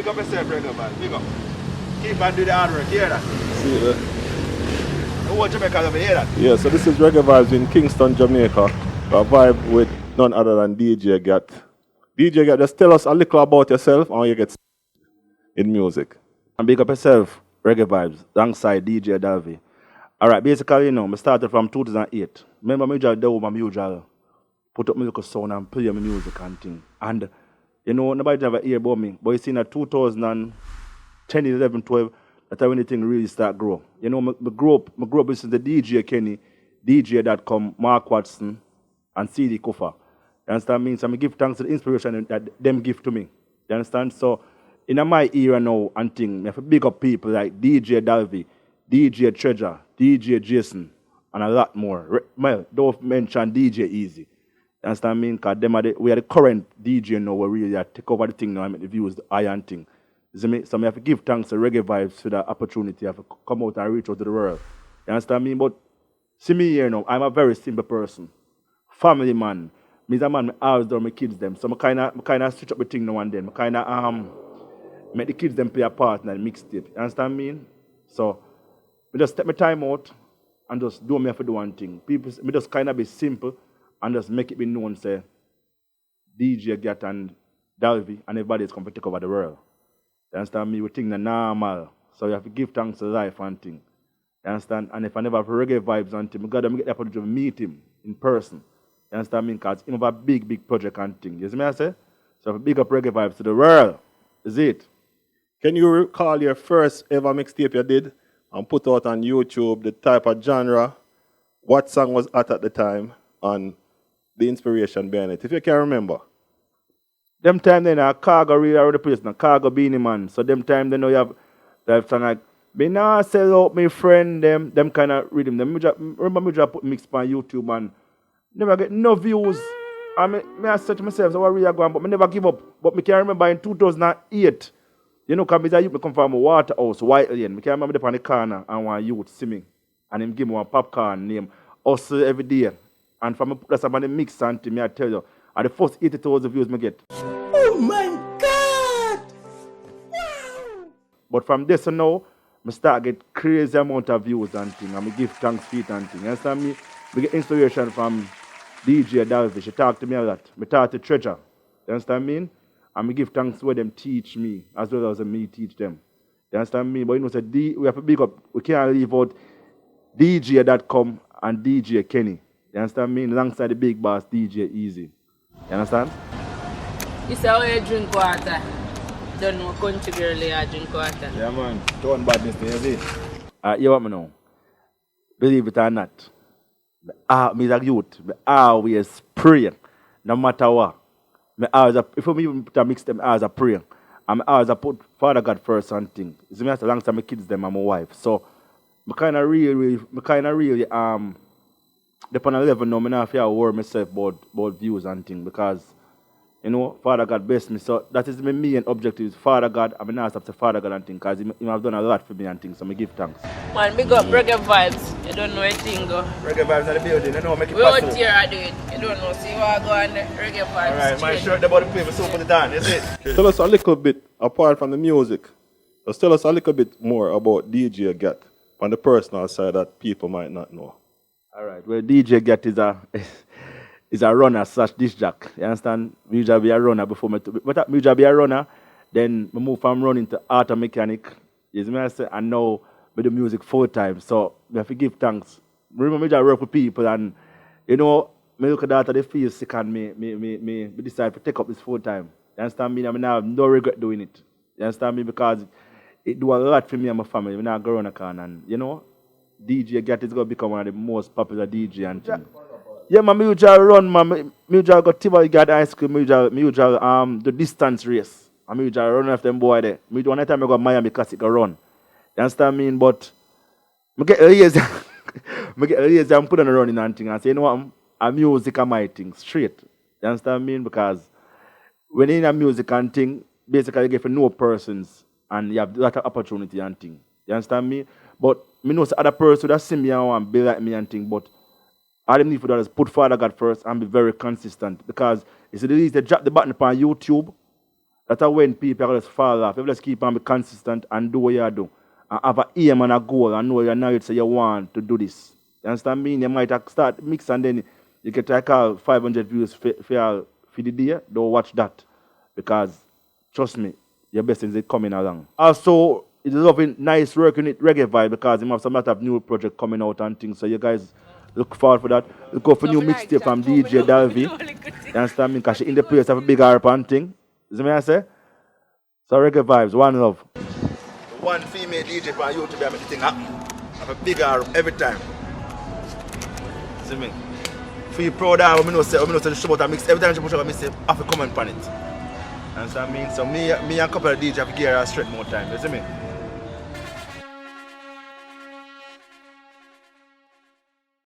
Pick up yourself, Reggae Vibes. Pick up. Keep on doing the hard work. Hear that? See that? The whole Jamaica over hear that? Yeah, so this is Reggae Vibes in Kingston, Jamaica. A vibe with none other than DJ Gat. DJ Gat, just tell us a little about yourself and how you get in music. And big up yourself, Reggae Vibes, alongside DJ Dalvey. Alright, basically, I started from 2008. Remember, I just do my usual, put up my little sound and play my music and thing. And, nobody never hear about me. But you see, in 2010, 11, 12, that's when the thing really start grow. I grew up listening to DJ Kenny, DJ.com, Mark Watson, and CD Kufa. You understand me? So I give thanks to the inspiration that them give to me. You understand? So, in my era now and thing, I have to big up people like DJ Dalvey, DJ Treasure, DJ Jason, and a lot more. Well, don't mention DJ Easy. You understand me? Because we are the current DJ now, where really take over the thing now, I make the views, the iron thing. You see me? So I have to give thanks to Reggae Vibes for the opportunity to come out and reach out to the world. You understand me? But see me here now, I'm a very simple person. Family man. Me's a man, I always do my kids them. So I kind of switch up the thing now and then. I kind of make the kids them play a part in the mixtape. You understand me? So I just take my time out and just do me have to do one thing. People, me just kind of be simple and just make it be known, say, DJ Gat and Dalvey and everybody is going to take over the world. You understand me? We think the normal. So you have to give thanks to life and thing. You understand? And if I never have Reggae Vibes on him, I got to get the opportunity to meet him in person. You understand me? Because he have a big project and thing. You see me I say? So I have big up Reggae Vibes to the world. Is it? Can you recall your first ever mixtape you did and put out on YouTube, the type of genre, what song was at the time, and the inspiration behind it? If you can remember. Them time then cargo really around the place now, cargo beanie man. So them time then you have something like me nah sell out my friend them kind of rhythm. Remember me just put mix on YouTube and never get no views. I said to myself, so what really going, but I never give up. But I can remember in 2008, because I come from a Waterhouse, White Lane. I can remember up on the corner and one youth see me and him give me one popcorn name, hustle every day. And from that's about the mix and me I tell you, at the first 80,000 views I get. Oh my God! Wow! But from this on now, I start get crazy amount of views and things, and I give thanks for it and things. You understand me? I get inspiration from DJ Dalvey. She talk to me a lot. I talk to Treasure. You understand me? And I give thanks to where them teach me as well as me teach them. You understand me? But say we have to big up. We can't leave out DJ.com and DJ Kenny. You understand me? Alongside the big boss DJ Easy. You understand? You say how you drink water. Don't know country girl you drink water. Yeah man, don't badness there, you see? You want me know? Believe it or not. Me as a youth, I always pray. No matter what. If I even put a mix them, I always pray. And I always put Father God first and thing. It's me as long as my kids them and my wife. So I kinda really depend on level now, I don't have to worry myself about views and things because, Father God bless me. So that is my main objective is Father God. I'm not up to Father God and things because he have done a lot for me and things, so I give thanks. Man, big up Reggae Vibes. You don't know a thing go. Reggae Vibes in the building, make it We possible. out here I do it. You don't know, see what I go on the Reggae Vibes. Alright, my shirt about the people, so put it on, is it? Tell us a little bit, apart from the music, just tell us a little bit more about DJ Gat on the personal side that people might not know. Alright, well DJ Gat is a runner / disc jack. You understand? Me usually be a runner before but me usually be a runner, then I move from running to auto mechanic. You see me I say, and now I do music full time. So I have to give thanks. Remember me just work with people and me look at that and they feel sick and me decide to take up this full time. You understand me? I mean, I have no regret doing it. You understand me? Because it do a lot for me and my family. When I go around the corner and DJ Gat is going to become one of the most popular DJ and things. Yeah, man, me usually run, man. Me usually go Tivoli Guard High School. Me usually the distance race. And me usually run after them boy there. Me one time I go Miami Classic go run. You understand me? But I get lazy. And put on the running and thing and say, a music and my thing straight. You understand me? Because when in a music and thing, basically you get to know persons and you have a lot of opportunity and thing. You understand me? But me know other person that see me and want to be like me and thing, but all them need for that is put Father God first and be very consistent. Because it's the easy to drop the button upon YouTube That's when people are just fall off. If you just keep on be consistent and do what you do. And have an aim and a goal and know you're not say you want to do this. You understand me? You might start mix and then you get like 500 views for the day. Don't watch that. Because trust me, your best things is coming along. Also, it's loving nice working with Reggae Vibe because he have some lot of new project coming out and things. So you guys look forward for that. Look out for new mixtape from DJ Dalvey. You understand me? Because she in the place of a big harp and thing. You see me I say? So Reggae Vibes, one love. One female DJ on YouTube I make the thing happen. Have a big harp every time. See me? Feel proud of me know say the show about a mix. Every time she push up a mix, I have to comment on it. You understand me? So me and a couple of DJs have to give her a straight more time. You see me?